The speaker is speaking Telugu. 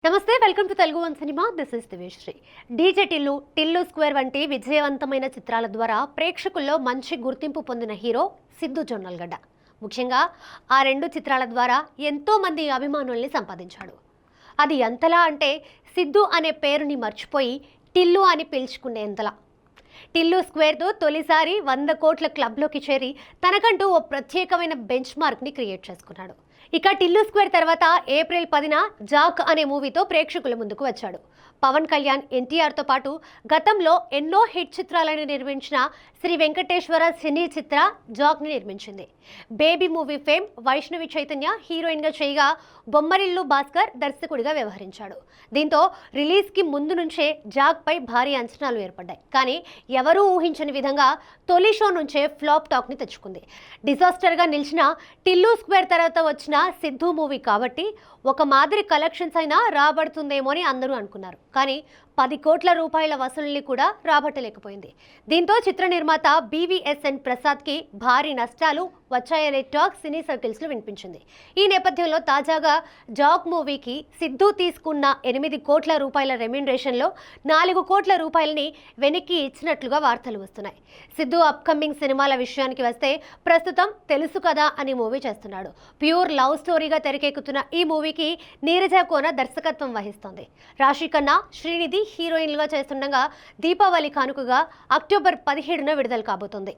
నమస్తే, welcome to Telugu one cinema. This is Divyasri. DJ Tillu, Tillu square వంటి విజయవంతమైన చిత్రాల ద్వారా ప్రేక్షకుల్లో మంచి గుర్తింపు పొందిన హీరో సిద్ధు జొన్నలగడ్డ. ముఖ్యంగా ఆ రెండు చిత్రాల ద్వారా ఎంతో మంది అభిమానుల్ని సంపాదించాడు. అది ఎంతలా అంటే సిద్ధు అనే పేరుని మర్చిపోయి టిల్లు అని పిలుచుకునేంతలా. టిల్లు స్క్వేర్తో తొలిసారి 100 కోట్ల క్లబ్లోకి చేరి తనకంటూ ఓ ప్రత్యేకమైన బెంచ్ మార్క్ని క్రియేట్ చేసుకున్నాడు. ఇక టిల్లు స్క్వేర్ తర్వాత ఏప్రిల్ 10న జాక్ అనే మూవీతో ప్రేక్షకుల ముందుకు వచ్చాడు. పవన్ కళ్యాణ్, ఎన్టీఆర్తో పాటు గతంలో ఎన్నో హిట్ చిత్రాలను నిర్మించిన శ్రీ వెంకటేశ్వర సినీ చిత్ర జాక్ని నిర్మించింది. Baby movie fame Vaishnavi Chaitanya హీరోయిన్గా చేయగా బొమ్మరిల్లు భాస్కర్ దర్శకుడిగా వ్యవహరించాడు. దీంతో రిలీజ్కి ముందు నుంచే జాక్పై భారీ అంచనాలు ఏర్పడ్డాయి. కానీ ఎవరూ ఊహించని విధంగా తొలి షో నుంచే ఫ్లాప్ టాక్ని తెచ్చుకుంది. డిజాస్టర్గా నిలిచిన టిల్లు స్క్వేర్ తర్వాత వచ్చిన సిద్ధు మూవీ కాబట్టి ఒక మాదిరి కలెక్షన్స్ అయినా రాబడుతుందేమో అని అందరూ అనుకున్నారు. కానీ 10 కోట్ల రూపాయల వసూళ్లు కూడా రాబట్టలేకపోయింది. దీంతో చిత్ర నిర్మాత బీవీఎస్ఎన్ ప్రసాద్కి భారీ నష్టాలు వచ్చాయనే టాక్ సినీ సర్కిల్స్లో వినిపించింది. ఈ నేపథ్యంలో తాజాగా జాక్ మూవీకి సిద్ధు తీసుకున్న 8 కోట్ల రూపాయల రెమ్యునరేషన్లో 4 కోట్ల రూపాయలని వెనక్కి ఇచ్చినట్లుగా వార్తలు వస్తున్నాయి. సిద్ధు అప్కమింగ్ సినిమాల విషయానికి వస్తే ప్రస్తుతం తెలుసు కదా అని మూవీ చేస్తున్నాడు. ప్యూర్ లవ్ స్టోరీగా తెరకెక్కుతున్న ఈ మూవీకి నీరజ కోన దర్శకత్వం వహిస్తోంది. రాశి ఖన్నా, శ్రీనిధి హీరోయిన్లుగా చేస్తుండగా దీపావళి కానుకగా అక్టోబర్ 17న విడుదల కాబోతోంది.